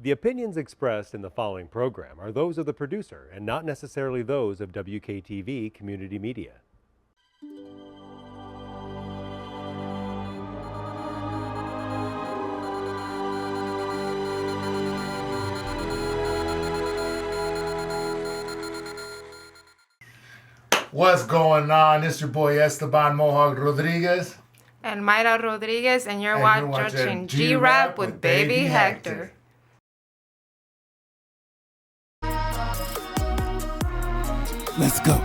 The opinions expressed in the following program are those of the producer and not necessarily those of WKTV Community Media. What's going on? It's your boy Esteban Mohawk Rodriguez. And Mayra Rodriguez, and you're watching G-Rap with Baby Hector. Let's go.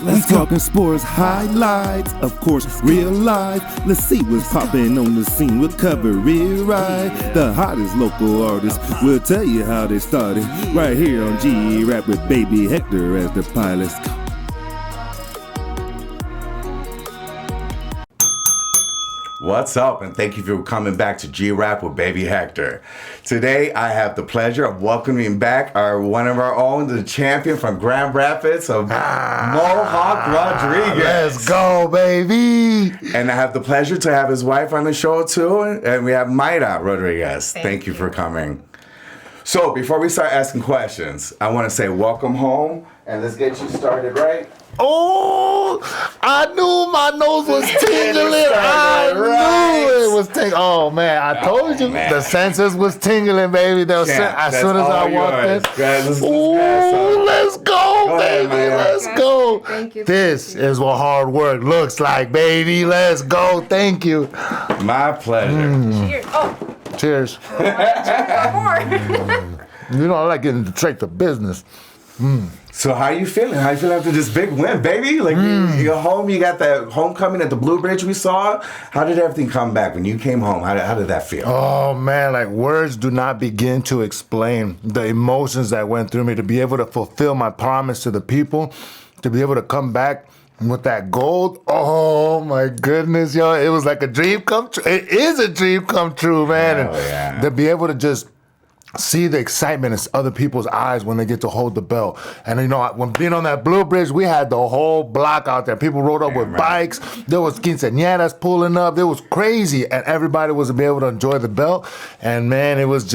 We talking sports highlights, of course, real life. Let's see what's popping on the scene. We'll cover it right. The hottest local artists. We'll tell you how they started. Right here on G-Rap with Baby Hector as the pilot. Let's go. What's up, and thank you for coming back to G-Rap with Baby Hector. Today, I have the pleasure of welcoming back one of our own, the champion from Grand Rapids, Mohawk Rodriguez. Let's go, baby. And I have the pleasure to have his wife on the show, too, and we have Mayra Rodriguez. Thank you for coming. So, before we start asking questions, I want to say welcome home, and let's get you started, right? Oh, I knew my nose was tingling. I knew it was tingling. Oh, man, I told you. Man. The senses was tingling, baby. As soon as I walked in. Ooh, let's go, baby. Let's go. Thank you. This is what hard work looks like, baby. Let's go. Thank you. My pleasure. Cheers. Oh, Cheers. You know, I like getting straight to business. So how you feeling? How you feeling after this big win, baby? Like you're home, you got that homecoming at the Blue Bridge we saw. How did everything come back when you came home? How did that feel? Oh man, like words do not begin to explain the emotions that went through me to be able to fulfill my promise to the people, to be able to come back with that gold. Oh my goodness, yo, it was like a dream come true. It is a dream come true, man. Hell yeah. And to be able to just see the excitement in other people's eyes when they get to hold the belt. And you know, when being on that Blue Bridge, we had the whole block out there. People rode up with bikes. There was quinceañeras pulling up. It was crazy. And everybody was to be able to enjoy the belt. And man, it was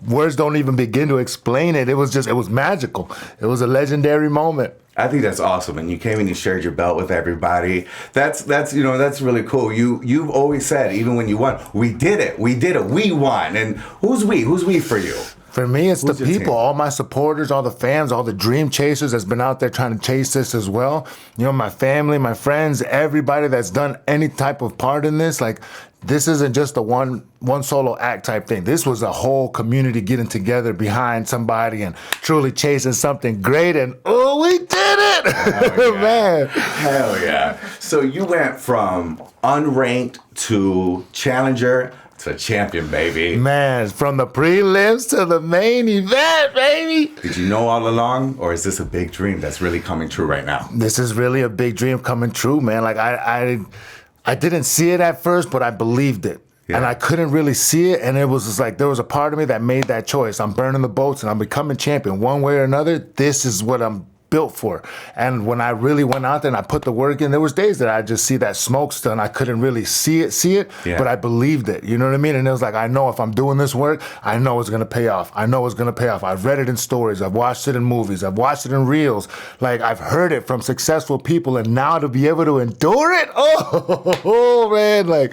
words don't even begin to explain it. It was magical. It was a legendary moment. I think that's awesome, and you came and you shared your belt with everybody. That's really cool. You've always said, even when you won, we did it, we won. And who's we for you? For me, it's Who's the your people, team? all my supporters, all the fans, all the dream chasers that's been out there trying to chase this as well. You know, my family, my friends, everybody that's done any type of part in this. Like, this isn't just a one solo act type thing. This was a whole community getting together behind somebody and truly chasing something great. And oh, we did it, Hell yeah. man! Hell yeah! So you went from unranked to challenger to champion, baby. Man, from the prelims to the main event, baby. Did you know all along, or is this a big dream that's really coming true right now? This is really a big dream coming true, man. Like I didn't see it at first, but I believed it. Yeah. And I couldn't really see it, and it was just like there was a part of me that made that choice. I'm burning the boats and I'm becoming champion one way or another. This is what I'm built for. And when I really went out there and I put the work in, there was days that I just see that smoke still and I couldn't really see it, Yeah. but I believed it. You know what I mean? And it was like, I know if I'm doing this work, I know it's gonna pay off. I've read it in stories, I've watched it in movies, I've watched it in reels. Like, I've heard it from successful people, and now to be able to endure it, oh man, like,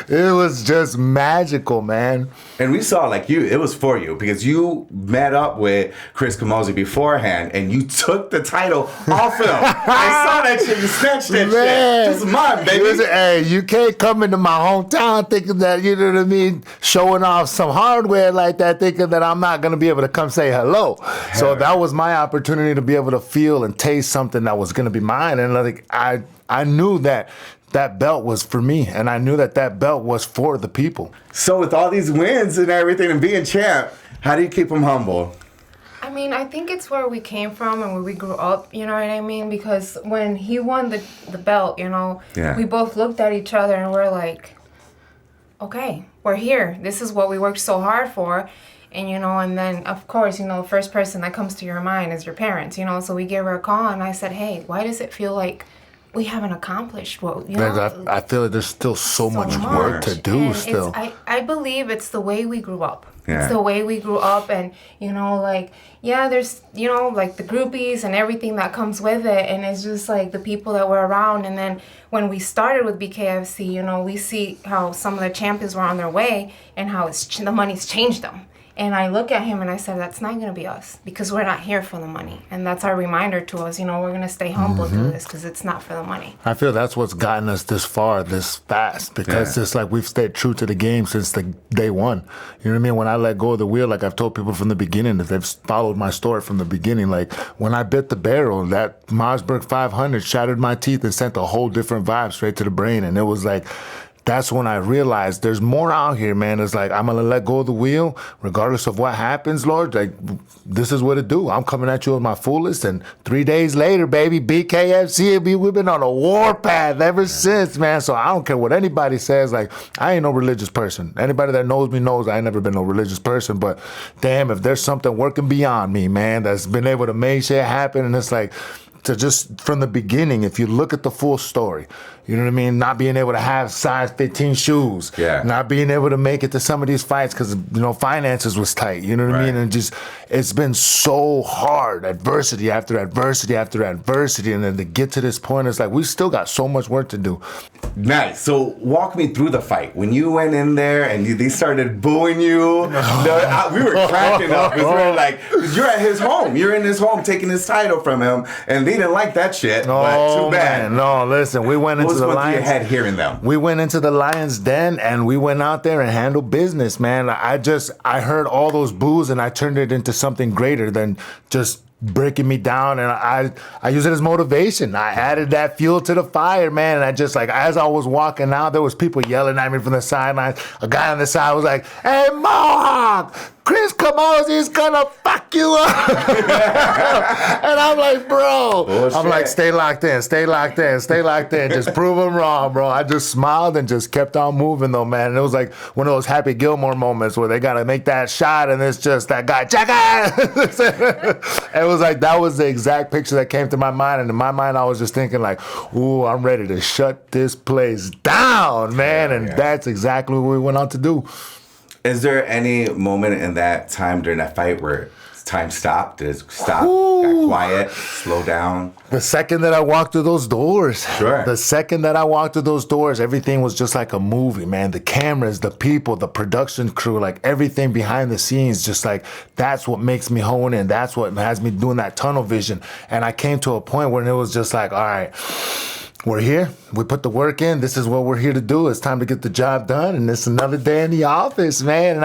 it was just magical, man. And we saw, like, it was for you because you met up with Chris Camozzi beforehand and you took the title off him. I saw that shit. You snatched that shit. Just mine, baby. Listen, hey, you can't come into my hometown thinking that, you know what I mean, showing off some hardware like that, thinking that I'm not going to be able to come say hello. So that was my opportunity to be able to feel and taste something that was going to be mine. And like, I knew that belt was for me, and I knew that belt was for the people. So with all these wins and everything and being champ, how do you keep him humble? I mean, I think it's where we came from and where we grew up, you know what I mean? Because when he won the belt, you know, we both looked at each other and we're like, okay, we're here. This is what we worked so hard for. And, you know, and then, of course, you know, the first person that comes to your mind is your parents, you know. So we gave her a call and I said, hey, why does it feel like we haven't accomplished what, you know? I feel like there's still so much work to do and still. I I believe it's the way we grew up. Yeah. It's the way we grew up, and like, yeah, there's like the groupies and everything that comes with it, and it's just like the people that were around. And then when we started with BKFC, we see how some of the champions were on their way and how the money's changed them. And I look at him and I said, that's not going to be us, because we're not here for the money. And that's our reminder to us, we're going to stay humble through this, because it's not for the money. I feel that's what's gotten us this far, this fast, because it's like we've stayed true to the game since the day one. You know what I mean? When I let go of the wheel, like I've told people from the beginning, that they've followed my story from the beginning, like when I bit the barrel, that Mossberg 500 shattered my teeth and sent a whole different vibe straight to the brain. And it was like, that's when I realized there's more out here, man. It's like, I'm going to let go of the wheel, regardless of what happens, Lord. Like, this is what it do. I'm coming at you with my fullest. And 3 days later, baby, BKFC, we've been on a war path ever since, man. So I don't care what anybody says. Like, I ain't no religious person. Anybody that knows me knows I ain't never been no religious person. But damn, if there's something working beyond me, man, that's been able to make shit happen. And it's like, to just from the beginning, if you look at the full story, you know what I mean? Not being able to have size 15 shoes. Yeah. Not being able to make it to some of these fights because, finances was tight. You know what I mean? And just, it's been so hard. Adversity after adversity after adversity. And then to get to this point, it's like, we still got so much work to do. Nice. So walk me through the fight. When you went in there and they started booing you, we were cracking up because we were like, you're at his home. You're in his home taking his title from him. And they didn't like that shit. But too bad. Man, no, listen, we went into the Lions. Your head hearing them? We went into the Lions Den and we went out there and handled business, man. I heard all those boos and I turned it into something greater than just breaking me down, and I use it as motivation. I added that fuel to the fire, man. And I just, like, as I was walking out, there was people yelling at me from the sidelines. A guy on the side was like, "Hey, Mohawk, Chris Camosi's gonna fuck you up." And I'm like, bro. Bullshit. I'm like, stay locked in, stay locked in, stay locked in. Just prove him wrong, bro. I just smiled and just kept on moving, though, man. And it was like one of those Happy Gilmore moments where they gotta make that shot, and it's just that guy, check it. It was like, that was the exact picture that came to my mind. And in my mind, I was just thinking like, ooh, I'm ready to shut this place down, man. And that's exactly what we went out to do. Is there any moment in that time during that fight where time stopped? Did it stop? Ooh. Got quiet? Slow down? The second that I walked through those doors, Sure. The second that I walked through those doors, everything was just like a movie, man. The cameras, the people, the production crew, like everything behind the scenes, just like, that's what makes me hone in. That's what has me doing that tunnel vision. And I came to a point where it was just like, all right, we're here. We put the work in. This is what we're here to do. It's time to get the job done. And it's another day in the office, man. And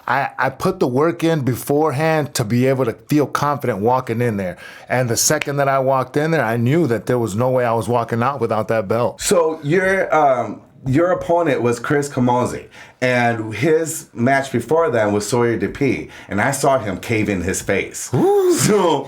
I put the work in beforehand to be able to feel confident walking in there. And the second that I walked in there, I knew that there was no way I was walking out without that belt. So your opponent was Chris Camozzi, and his match before that was Sawyer DeP, and I saw him cave in his face. Ooh. So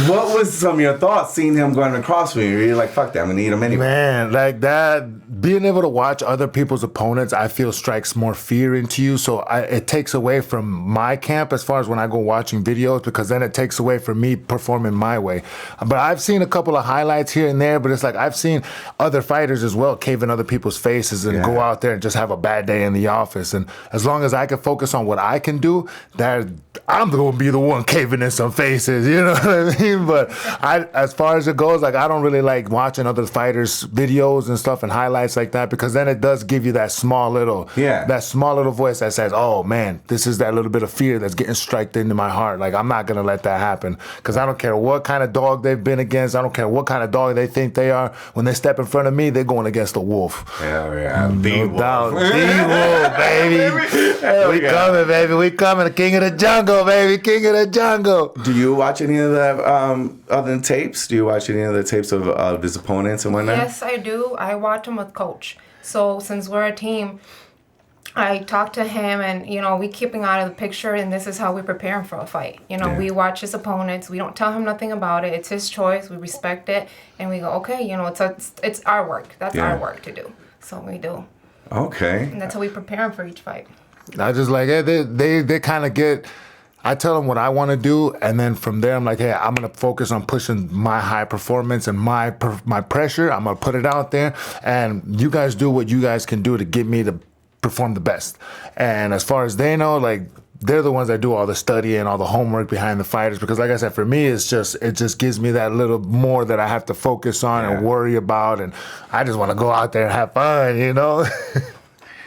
what was some of your thoughts seeing him going across me? You're like, fuck that, I'm gonna eat him anyway. Man, like that, being able to watch other people's opponents, I feel strikes more fear into you. So it takes away from my camp as far as when I go watching videos, because then it takes away from me performing my way. But I've seen a couple of highlights here and there, but it's like I've seen other fighters as well cave in other people's faces and go out there and just have a bad day in the office. And as long as I can focus on what I can do, that I'm going to be the one caving in some faces, you know what I mean? But as far as it goes, like, I don't really like watching other fighters' videos and stuff and highlights like that, because then it does give you that small little voice that says, oh man, this is that little bit of fear that's getting striked into my heart. Like, I'm not going to let that happen, because I don't care what kind of dog they've been against. I don't care what kind of dog they think they are. When they step in front of me, they're going against a wolf. Hell yeah. No doubt. The wolf, baby. We coming, baby. We coming. The king of the jungle, baby. King of the jungle. Do you watch any of the other tapes? Do you watch any of the tapes of his opponents and whatnot? Yes, I do. I watch him with Coach. So since we're a team, I talk to him, and we keep him out of the picture, and this is how we prepare him for a fight. We watch his opponents. We don't tell him nothing about it. It's his choice. We respect it, and we go, okay, it's our work. That's our work to do. So we do. Okay. And that's how we prepare him for each fight. I just like, they kind of get, I tell them what I want to do, and then from there I'm like, hey, I'm going to focus on pushing my high performance and my pressure. I'm going to put it out there, and you guys do what you guys can do to get me to perform the best. And as far as they know, like, they're the ones that do all the study and all the homework behind the fighters, because like I said, for me, it just gives me that little more that I have to focus on and worry about, and I just want to go out there and have fun, you know.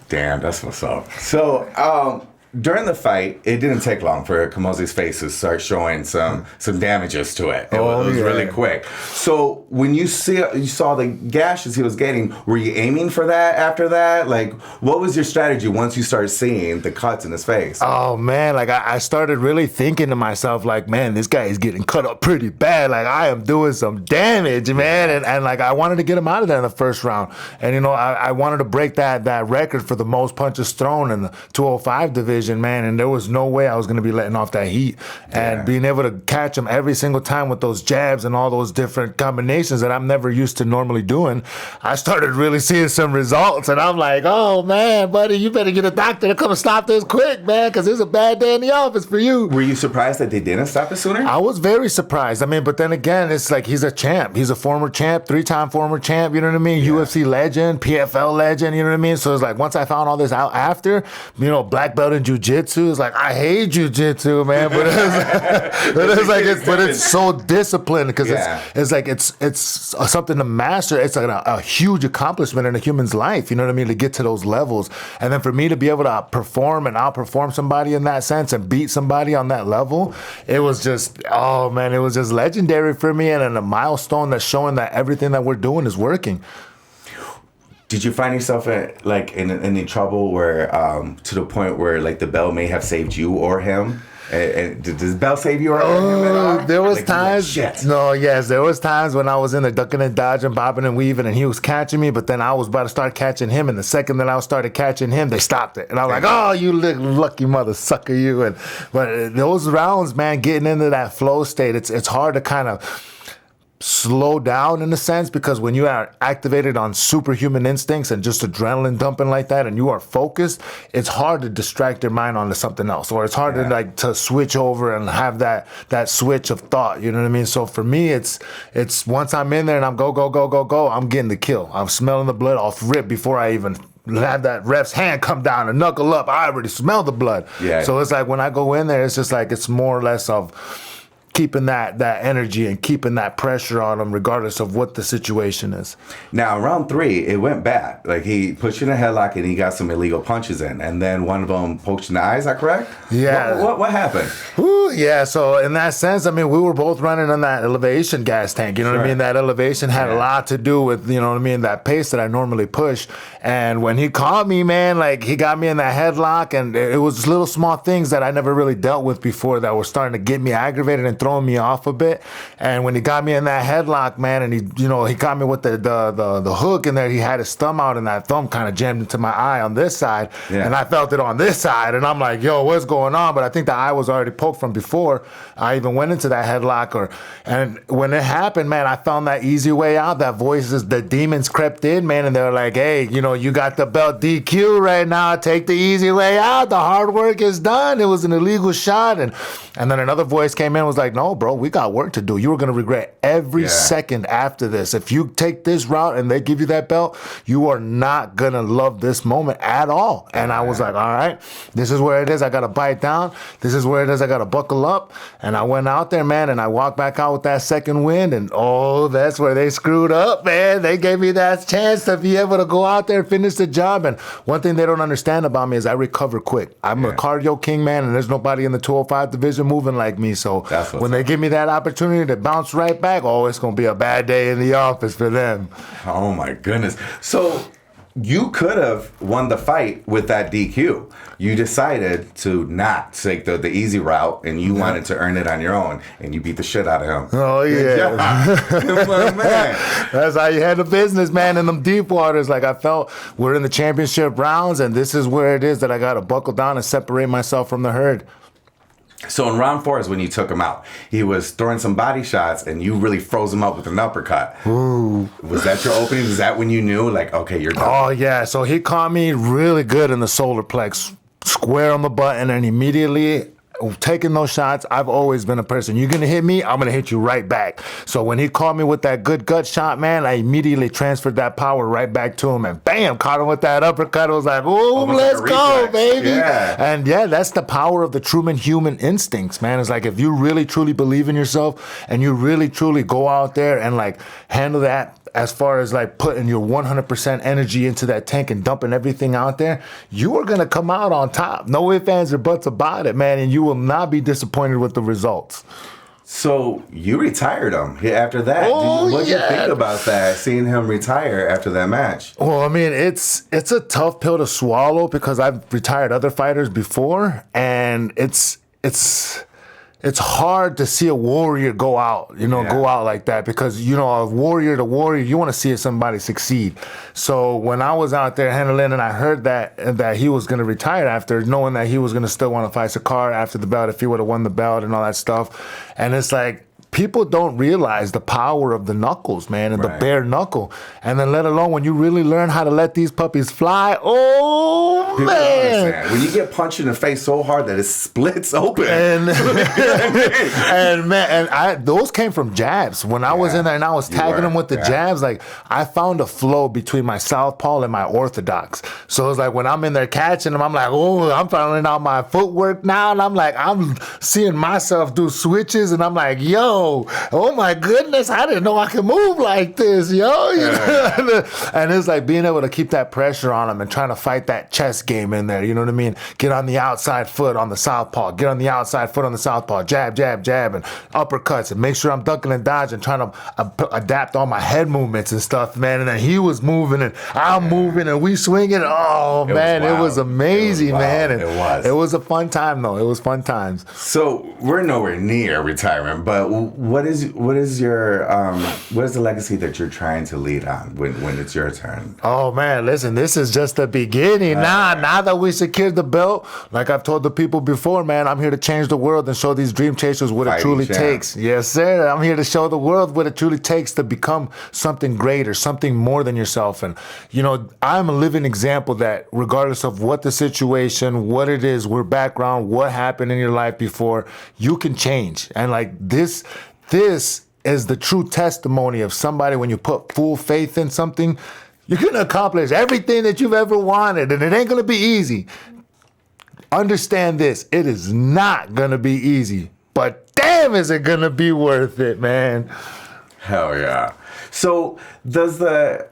Damn, that's what's up. So, during the fight, it didn't take long for Kamose's face to start showing some damages to it. It was really quick. So when you saw the gashes he was getting, were you aiming for that after that? Like, what was your strategy once you started seeing the cuts in his face? Oh man, like I started really thinking to myself, like, man, this guy is getting cut up pretty bad. Like, I am doing some damage, man. And like, I wanted to get him out of there in the first round. And you know, I wanted to break that record for the most punches thrown in the 205 division, man, and there was no way I was going to be letting off that heat. And being able to catch him every single time with those jabs and all those different combinations that I'm never used to normally doing, I started really seeing some results. And I'm like, oh man, buddy, you better get a doctor to come and stop this quick, man, because it's a bad day in the office for you. Were you surprised that they didn't stop it sooner? I was very surprised. I mean, but then again, it's like he's a champ. He's a former champ, 3-time former champ, you know what I mean? UFC legend, PFL legend, you know what I mean? So it's like, once I found all this out after, you know, black belt in jiu-jitsu, it's like, I hate jiu-jitsu, man, but it's so disciplined, because it's something to master. It's like a huge accomplishment in a human's life, you know what I mean, to get to those levels. And then for me to be able to perform and outperform somebody in that sense and beat somebody on that level, it was just, oh man, it was just legendary for me, and a milestone that's showing that everything that we're doing is working. Did you find yourself in any trouble where, to the point where like the bell may have saved you or him? And did the bell save you or him at all? There was times. There was times when I was in there ducking and dodging, bobbing and weaving, and he was catching me. But then I was about to start catching him, and the second that I started catching him, they stopped it. And I'm like, oh, you lucky mother sucker, you. But those rounds, man, getting into that flow state, it's hard to kind of slow down in a sense, because when you are activated on superhuman instincts and just adrenaline dumping like that, and you are focused, it's hard to distract your mind onto something else, or it's hard to like to switch over and have that switch of thought, you know what I mean? So for me, it's once I'm in there and I'm go, I'm getting the kill. I'm smelling the blood off rip before I even have that ref's hand come down and knuckle up. I already smell the blood. So it's like when I go in there, it's just like, it's more or less of keeping that energy and keeping that pressure on him regardless of what the situation is. Now, round 3, it went bad. Like, he pushed you in a headlock and he got some illegal punches in, and then one of them poked you in the eye. Is that correct? Yeah. What happened? Ooh, yeah, so in that sense, I mean, we were both running on that elevation gas tank, you know what I mean? That elevation had a lot to do with, you know what I mean, that pace that I normally push. And when he caught me, man, like, he got me in that headlock, and it was little small things that I never really dealt with before that were starting to get me aggravated and throwing me off a bit. And when he got me in that headlock, man, and he got me with the hook in there, he had his thumb out, and that thumb kind of jammed into my eye on this side, and I felt it on this side, and I'm like, yo, what's going on? But I think the eye was already poked from before I even went into that headlock. And when it happened, man, I found that easy way out. That voices, the demons crept in, man, and they were like, hey, you know, you got the belt DQ right now. Take the easy way out. The hard work is done. It was an illegal shot. And then another voice came in and was like, no, bro, we got work to do. You were going to regret every second after this. If you take this route and they give you that belt, you are not going to love this moment at all. And I was like, all right, this is where it is. I got to bite down. This is where it is. I got to buckle up. And I went out there, man, and I walked back out with that second wind. And, oh, that's where they screwed up, man. They gave me that chance to be able to go out there and finish the job. And one thing they don't understand about me is I recover quick. I'm a cardio king, man, and there's nobody in the 205 division moving like me. So when they give me that opportunity to bounce right back, oh, it's going to be a bad day in the office for them. Oh, my goodness. So you could have won the fight with that DQ. You decided to not take the easy route, and you wanted to earn it on your own, and you beat the shit out of him. Oh, yeah. Man. That's how you handle business, man, in them deep waters. Like, I felt we're in the championship rounds, and this is where it is that I got to buckle down and separate myself from the herd. So in round 4 is when you took him out. He was throwing some body shots, and you really froze him up with an uppercut. Ooh. Was that your opening? Was that when you knew, like, okay, you're done? Oh, yeah. So he caught me really good in the solar plex, square on the button, and immediately taking those shots, I've always been a person. You're going to hit me, I'm going to hit you right back. So when he caught me with that good gut shot, man, I immediately transferred that power right back to him and bam, caught him with that uppercut. I was like, oh, let's go, baby. Yeah. And yeah, that's the power of the true human instincts, man. It's like if you really truly believe in yourself and you really truly go out there and like handle that as far as like putting your 100% energy into that tank and dumping everything out there, you are going to come out on top. No ifs, ands, or buts about it, man. And you will not be disappointed with the results. So you retired him after that. What did you think about that, seeing him retire after that match? Well, I mean, it's a tough pill to swallow because I've retired other fighters before, and it's hard to see a warrior go out, go out like that because, a warrior to warrior, you want to see somebody succeed. So when I was out there handling and I heard that he was going to retire after, knowing that he was going to still want to fight Sakar after the belt if he would have won the belt and all that stuff. And it's like, people don't realize the power of the knuckles, man, and the bare knuckle. And then let alone when you really learn how to let these puppies fly, People man. understand. When you get punched in the face so hard that it splits open. And those came from jabs. When I was in there and I was tagging them with the jabs, like I found a flow between my southpaw and my orthodox. So it's like when I'm in there catching them, I'm like, oh, I'm finding out my footwork now. And I'm like, I'm seeing myself do switches and I'm like, yo, oh my goodness, I didn't know I could move like this, yo. And it's like being able to keep that pressure on them and trying to fight that chess game in there, you know what I mean? Get on the outside foot on the southpaw, get on the outside foot on the southpaw, jab, jab, jab, and uppercuts, and make sure I'm ducking and dodging, trying to adapt all my head movements and stuff, man. And then he was moving and I'm moving and we swinging. Oh, man, it was amazing, man. And it was a fun time, though. It was fun times. So we're nowhere near retirement, but what is the legacy that you're trying to lead on when it's your turn? Oh man, listen, this is just the beginning. Now that we secured the belt, like I've told the people before, man, I'm here to change the world and show these dream chasers what it truly takes. Yes, sir. I'm here to show the world what it truly takes to become something greater, something more than yourself. And I'm a living example that regardless of what the situation, what it is, your background, what happened in your life before, you can change. And like this is the true testimony of somebody when you put full faith in something, you're going to accomplish everything that you've ever wanted, and it ain't going to be easy. Understand this, it is not going to be easy, but damn is it going to be worth it, man. Hell yeah. So does the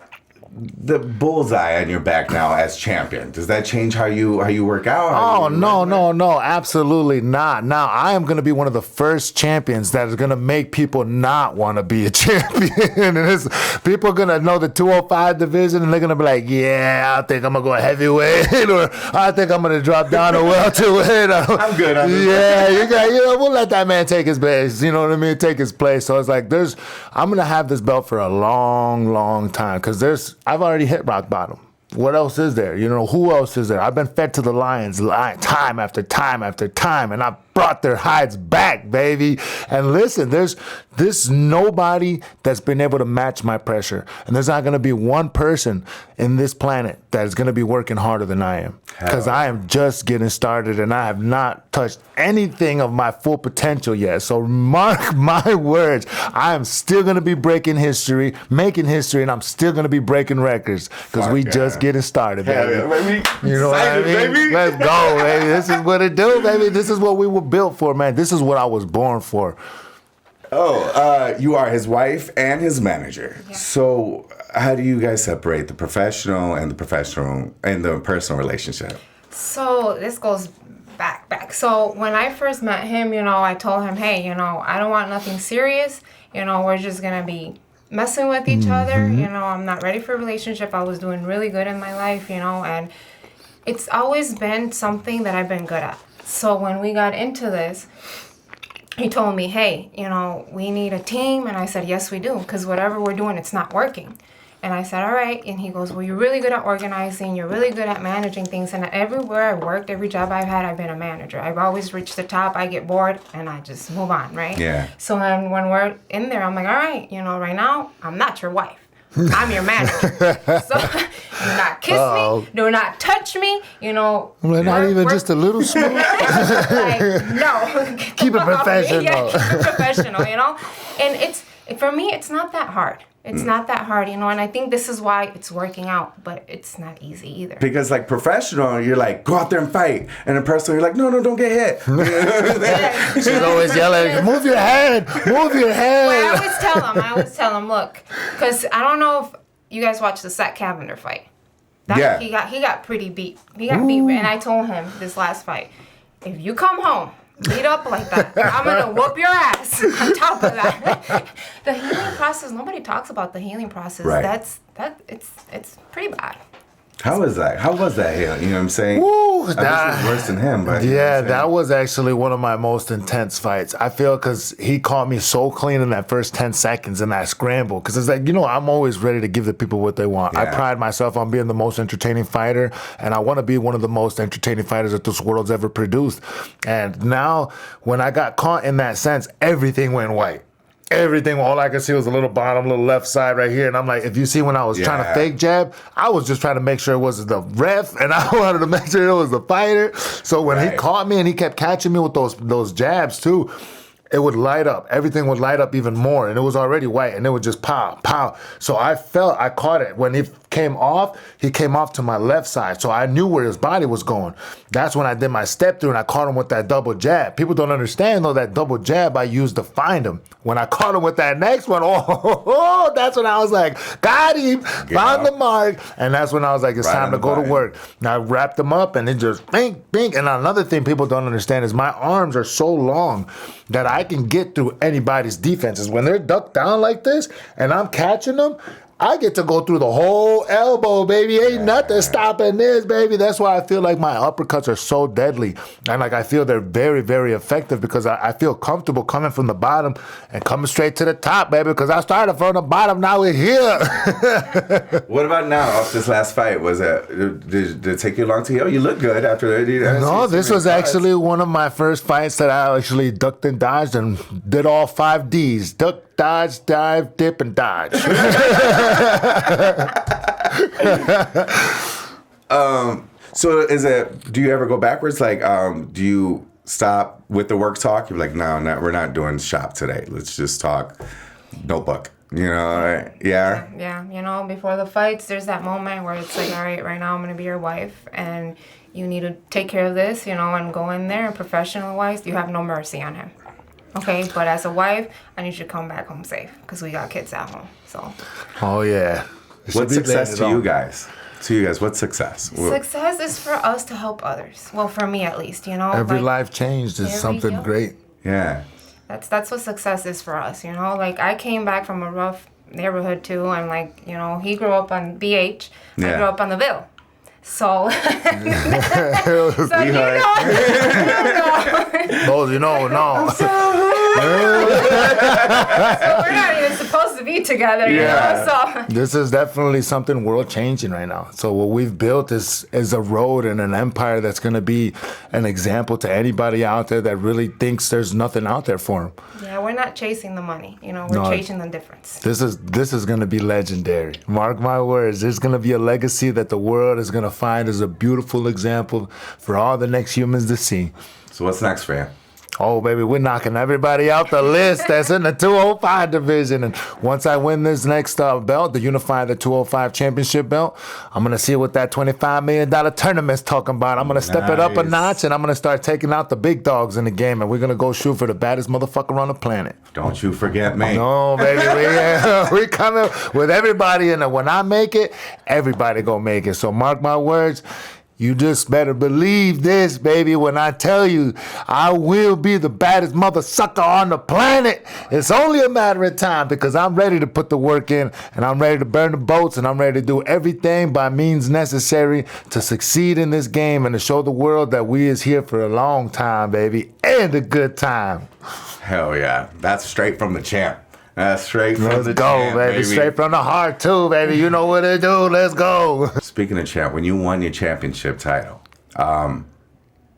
bullseye on your back now as champion, does that change how you work out? No, absolutely not. Now I am going to be one of the first champions that is going to make people not want to be a champion. And people are going to know the 205 division and they're going to be like, yeah, I think I'm going to go heavyweight or I think I'm going to drop down to welterweight. I'm good. We'll let that man take his place. You know what I mean? Take his place. So it's like I'm going to have this belt for a long, long time because I've already hit rock bottom. What else is there? Who else is there? I've been fed to the lions time after time after time, and I've brought their hides back, baby. And listen, there's nobody that's been able to match my pressure. And there's not going to be one person in this planet that is going to be working harder than I am. Because I am just getting started, and I have not touched anything of my full potential yet. So mark my words, I am still going to be making history, and I'm still going to be breaking records because we just getting started, baby. Yeah, baby. You know what I mean? Baby. Let's go, baby. This is what it do, baby. This is what we were built for, man. This is what I was born for. You are his wife and his manager. Yeah. So how do you guys separate the professional and the personal relationship? So this goes back. So when I first met him, I told him, hey, I don't want nothing serious. We're just going to be messing with each other. I'm not ready for a relationship. I was doing really good in my life, and it's always been something that I've been good at. So when we got into this, he told me, hey, we need a team. And I said, yes, we do. Because whatever we're doing, it's not working. And I said, all right. And he goes, well, you're really good at organizing. You're really good at managing things. And everywhere I worked, every job I've had, I've been a manager. I've always reached the top. I get bored and I just move on, right? Yeah. So then when we're in there, I'm like, all right, right now, I'm not your wife. I'm your manager. So do not kiss me. Do not touch me. You know. Well, not even just a little smooth. Like, no. Keep it professional. Yeah, keep it professional, you know? And for me, it's not that hard. It's not that hard, you know, and I think this is why it's working out, but it's not easy either. Because like professional, you're like, go out there and fight. And in personal, you're like, no, don't get hit. She's always yelling, move your head, move your head. Well, I always tell them, look, because I don't know if you guys watched the Zach Cavender fight. Yeah. He got pretty beat. He got beat, and I told him this last fight, if you come home, beat up like that, I'm gonna whoop your ass. On top of that, the healing process. Nobody talks about the healing process. Right. It's pretty bad. How was that? How was that hit? You know what I'm saying? Woo, I guess it's worse than him, but you know what yeah, I'm saying? that was actually one of my most intense fights. I feel because he caught me so clean in that first 10 seconds in that scramble. Because it's like, you know, I'm always ready to give the people what they want. I Yeah. pride myself on being the most entertaining fighter, and I want to be one of the most entertaining fighters that this world's ever produced. And now, when I got caught in that sense, everything went white. Everything, all I could see was a little bottom, little left side right here. And I'm like, if you see when I was trying to fake jab, I was just trying to make sure it was the ref and I wanted to make sure it was the fighter. So when he caught me and he kept catching me with those jabs too, it would light up. Everything would light up even more. And it was already white and it would just pow, pow. So I caught it. When he came off to my left side. So I knew where his body was going. That's when I did my step through and I caught him with that double jab. People don't understand though, that double jab I used to find him. When I caught him with that next one, that's when I was like, got him, found the mark. And that's when I was like, it's time to go to work. And I wrapped him up and it just bing, bing. And another thing people don't understand is my arms are so long that I can get through anybody's defenses. When they're ducked down like this and I'm catching them, I get to go through the whole elbow, baby. Ain't nothing stopping this, baby. That's why I feel like my uppercuts are so deadly. And like I feel they're very, very effective because I feel comfortable coming from the bottom and coming straight to the top, baby, because I started from the bottom. Now we're here. What about now off this last fight? Was it did it take you long to heal? You look good after that. No, this was actually one of my first fights that I actually ducked and dodged and did all 5 Ds. Duck, dodge, dive, dip, and dodge. So do you ever go backwards? Like, do you stop with the work talk? You're like, no, we're not doing shop today. Let's just talk notebook. You know, right? Yeah. Yeah, you know, before the fights, there's that moment where it's like, all right now I'm going to be your wife and you need to take care of this, you know, and go in there and professional-wise, you have no mercy on him. Okay, but as a wife, I need you to come back home safe because we got kids at home. So. Oh yeah. What's success to you guys? What's success? Success is for us to help others. Well, for me at least, you know. Every like, life changed is something great. Yeah. That's what success is for us, you know. Like I came back from a rough neighborhood too, and like you know, he grew up on BH. I grew up on the Ville. So, so you know. Oh, you know, no. So we're not even supposed to be together, you know. So this is definitely something world changing right now. So what we've built is a road and an empire that's going to be an example to anybody out there that really thinks there's nothing out there for them. Yeah, we're not chasing the money, you know. We're chasing the difference. This is going to be legendary. Mark my words. There's going to be a legacy that the world is going to find as a beautiful example for all the next humans to see. So what's next for you? Oh, baby, we're knocking everybody out the list that's in the 205 division. And once I win this next belt, the Unified 205 Championship belt, I'm going to see what that $25 million tournament's talking about. I'm going to step it up a notch, and I'm going to start taking out the big dogs in the game, and we're going to go shoot for the baddest motherfucker on the planet. Don't you forget me. No, baby, we coming with everybody in it. When I make it, everybody going to make it. So mark my words. You just better believe this, baby, when I tell you I will be the baddest mother sucker on the planet. It's only a matter of time because I'm ready to put the work in and I'm ready to burn the boats and I'm ready to do everything by means necessary to succeed in this game and to show the world that we is here for a long time, baby, and a good time. Hell yeah. That's straight from the champ. That's straight from Let's the go, champ, baby. Straight from the heart, too, baby. You know what to do. Let's go. Speaking of champ, when you won your championship title,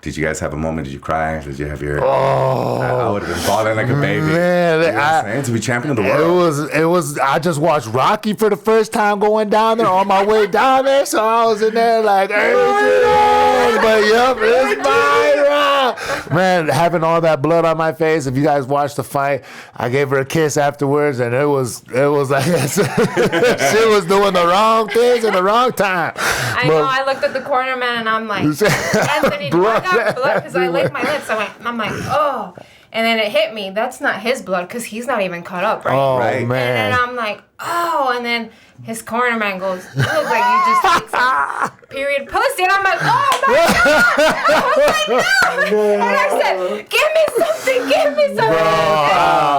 Did you guys have a moment? Did you cry? Did you have your? I would have been falling like a baby. Man, you know what I'm saying? To be champion of the world. It was. I just watched Rocky for the first time going down there on my way down there, so I was in there like, Adrian, but yep, it's Mayra. Man, having all that blood on my face. If you guys watched the fight, I gave her a kiss afterwards, and it was like she was doing the wrong things at the wrong time. I know. I looked at the corner man, and I'm like, Anthony, do I got blood? Because I licked my lips. I'm like, oh. And then it hit me. That's not his blood because he's not even cut up, right? Oh, right. man. And then I'm like, oh. And then his corner man goes, you look like you just ate some period pussy. And I'm like, oh my God. I was like, no. And I said, give me something.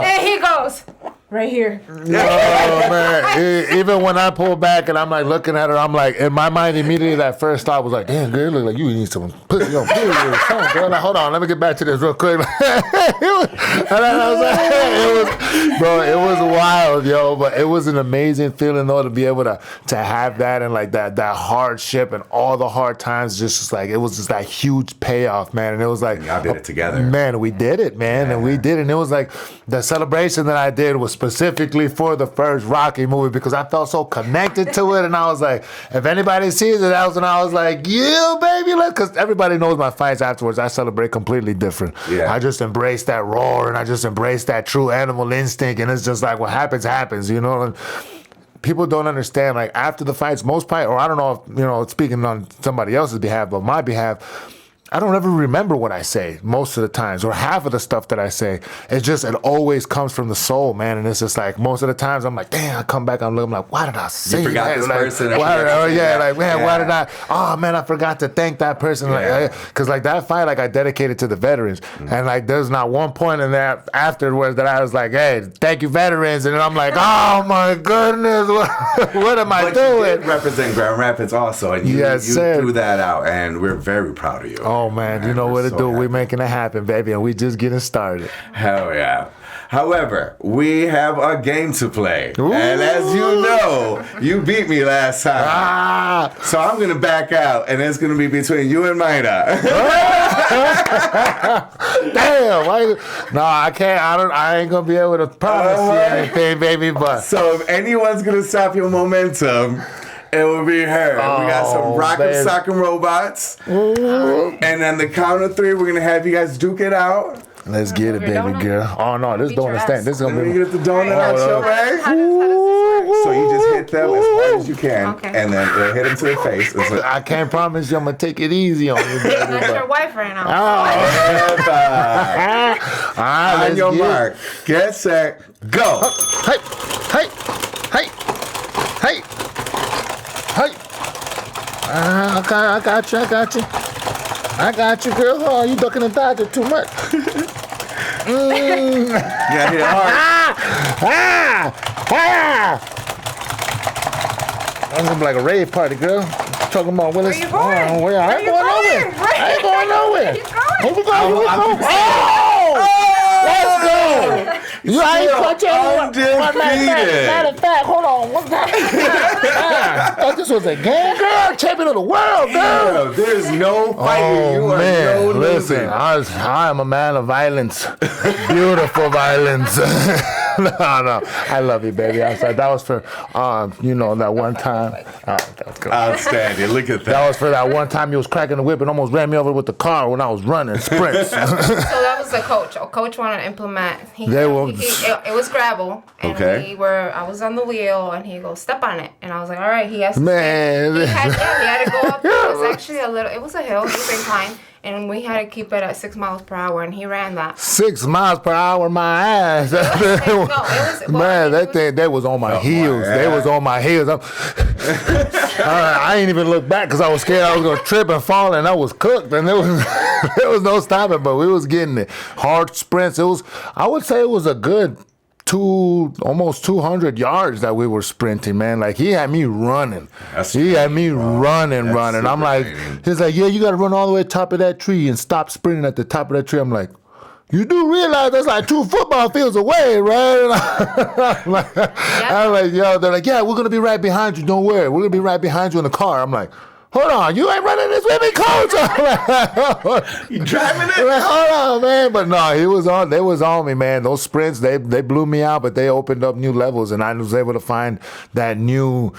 And he goes, right here. Oh, man. Even when I pull back and I'm like looking at her, I'm like, in my mind, immediately that first thought was like, damn, girl, you look like you need some pussy on period or something, girl. Like, hold on, let me get back to this real quick. It was wild, yo, but it was an amazing feeling, though, to be able to have that and like that hardship and all the hard times, just like, it was just that huge payoff, man. And it was like, y'all did it together. Man, we did it, man. Yeah. And we did it. And it was like, the celebration that I did was specifically for the first Rocky movie because I felt so connected to it, and I was like, if anybody sees it, that was when I was like, yeah, baby, because everybody knows my fights afterwards. I celebrate completely different. Yeah. I just embrace that roar, and I just embrace that true animal instinct, and it's just like what happens, you know. And people don't understand, like after the fights, most fight, or I don't know if, you know, speaking on somebody else's behalf, but my behalf, I don't ever remember what I say most of the times, or half of the stuff that I say. It's just, it always comes from the soul, man. And it's just like, most of the times I'm like, damn, I come back, I'm like, why did I say that? You forgot this like, person. Why did I, oh man, I forgot to thank that person. Yeah. Cause like that fight, like I dedicated to the veterans. Mm-hmm. And like, there's not one point in there afterwards that I was like, hey, thank you veterans. And then I'm like, oh my goodness, what am I doing? You did represent Grand Rapids also. And you threw that out, and we're very proud of you. Oh man, you know what to do. We're making it happen, baby, and we just getting started. Hell yeah. However, we have a game to play. Ooh. And as you know, you beat me last time. So I'm going to back out, and it's going to be between you and Mayra. Damn. No, I can't. I ain't going to be able to promise you anything, baby. But so if anyone's going to stop your momentum, it will be her. We got some rocket sock and robots. Ooh. And on the count of 3, we're going to have you guys duke it out. Let's get it, baby girl. Oh, no, this donut stand. This is going to be... Let me get the donut out your way. So you just hit them as hard as you can, and then hit them to the face. I can't promise you I'm going to take it easy on you, baby. That's your wife right now. On your mark. Get set. Go. Hey. I got you, girl. Oh, you ducking and dodging too much. You got hit hard. I'm gonna be like a rave party, girl. Talking about Willis. Where you going? I ain't going nowhere. I ain't going nowhere. Here we go. Let's go. You ain't touch anyone. Matter of fact, hold on. What's that? I thought this was a game, girl. Champion of the world, girl. There's no fighting. You are no losing. Listen, I am a man of violence. Beautiful violence. No. I love you, baby. I'm sorry. That was for, that one time. That's good. Outstanding. Look at that. That was for that one time you was cracking the whip and almost ran me over with the car when I was running sprints. So that was the coach. Coach wanted to implement. It was gravel, and I was on the wheel, and he goes, step on it, and I was like, all right. He has to. Man, he had to go up. It was actually it was a hill. It was incline. And we had to keep it at 6 miles per hour, and he ran that. 6 miles per hour, my ass. That was on my heels. They was on my heels. I ain't even look back because I was scared I was gonna trip and fall, and I was cooked, and there was no stopping. But we was getting it. Hard sprints. I would say it was a good almost 200 yards that we were sprinting, man. Like, he had me running. Running. I'm like, he's like, yeah, you got to run all the way to the top of that tree and stop sprinting at the top of that tree. I'm like, you do realize that's like 2 football fields away, right? I'm like, yo, they're like, yeah, we're going to be right behind you. Don't worry. We're going to be right behind you in the car. I'm like, hold on, you ain't running this with me, coach. You driving it? Like, hold on, man. But no, they was on me, man. Those sprints, they blew me out, but they opened up new levels, and I was able to find that new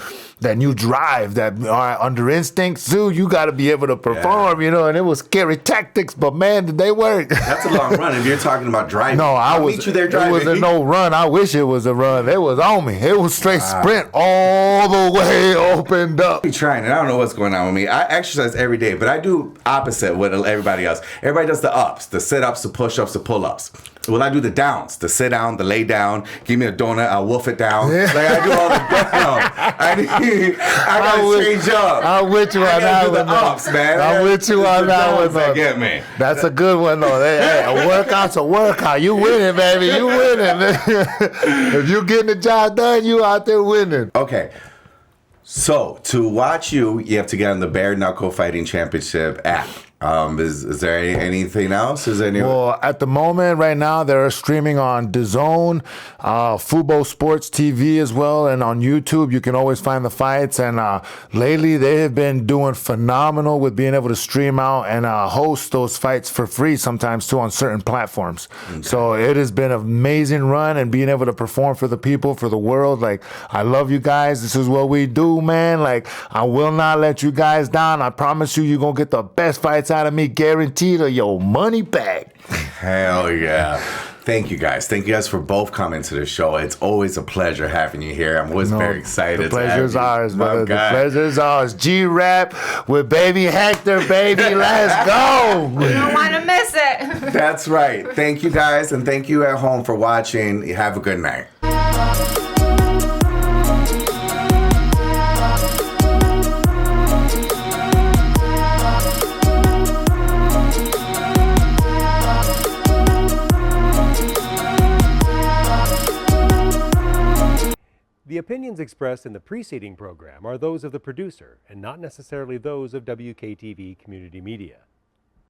drive that all right, under instinct, Zoo, you got to be able to perform, you know, and it was scary tactics, but man, did they work. That's a long run if you're talking about driving. No, I'll meet you there driving. It was a no run. I wish it was a run. It was on me. It was straight sprint all the way opened up. I'm trying it. I don't know what's going on with me. I exercise every day, but I do opposite with everybody else. Everybody does the ups, the sit-ups, the push-ups, the pull-ups. Well, I do the downs, the sit down, the lay down. Give me a donut, I'll wolf it down. Yeah. Like I do all the down. I gotta change up. I'm with you on that one. The ups, man. I'm with you on that one. That get me. That's a good one though. Hey, a workout's a workout. You winning, baby. You winning. If you getting the job done, you out there winning. Okay. So to watch you have to get on the Bare Knuckle Fighting Championship app. Is there anything else? Is there any? Well, at the moment, right now, they're streaming on DAZN, Fubo Sports TV as well, and on YouTube, you can always find the fights. And lately, they have been doing phenomenal with being able to stream out and host those fights for free sometimes too on certain platforms. Okay. So it has been an amazing run and being able to perform for the people, for the world. Like, I love you guys. This is what we do, man. Like, I will not let you guys down. I promise you, you're going to get the best fights out of me, guaranteed, or your money back. Hell yeah. Thank you guys. Thank you guys for both coming to the show. It's always a pleasure having you here. I'm always very excited. The pleasure's ours, brother. The guy. pleasure's ours. G-Rap with Baby Hector, baby. Let's go. You don't want to miss it. That's right. Thank you guys, and thank you at home for watching. Have a good night. The opinions expressed in the preceding program are those of the producer and not necessarily those of WKTV Community Media.